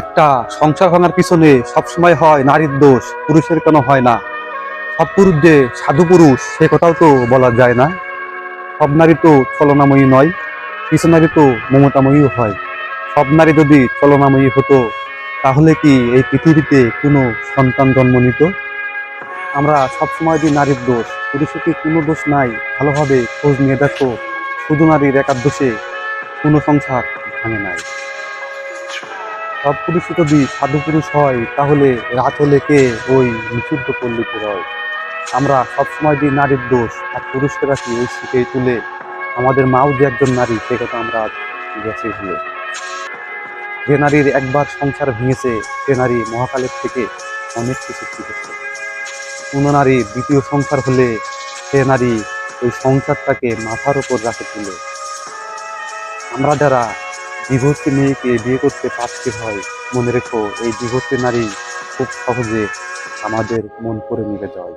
একটা সংসার ভাঙার পিছনে সবসময় হয় নারীর দোষ, পুরুষের কেন হয় না? সব পুরুষ যে সাধু পুরুষ সে কথাও তো বলা যায় না। সব নারী তো ছলনাময়ী নয়, কিছু নারী তো মমতাময়ীও হয়। সব নারী যদি ছলনাময়ী হতো তাহলে কি এই পৃথিবীতে কোনো সন্তান জন্ম নিত? আমরা সবসময় দিই নারীর দোষ, পুরুষের কি কোনো দোষ নাই? ভালোভাবে খোঁজ নিয়ে দেখো, শুধু নারীর একার দোষে কোনো সংসার ভাঙে নাই। সব পুরুষই যদি সাধু পুরুষ হয় তাহলে রাত হলে কে ওই নিষিদ্ধ পল্লীতে রয়। আমরা সবসময় দিই নারীর দোষ আর পুরুষকে রাখি ওই শিখে তুলে। আমাদের মাও যে একজন নারী সে কথা আমরা আজ গেছে ভুলে। যে নারীর একবার সংসার ভেঙেছে সে নারী মহাকালের থেকে অনেক কিছু শিখেছে। কোনো নারী দ্বিতীয় সংসার হলে সে নারী ওই সংসারটাকে মাথার উপর রাখে তুলে। আমরা যারা ডিভোর্সি মেয়েকে বিয়ে করতে পারছি হয়, মনে রেখো এই ডিভোর্সি নারী খুব সহজে আমাদের মন করে নিয়ে যায়।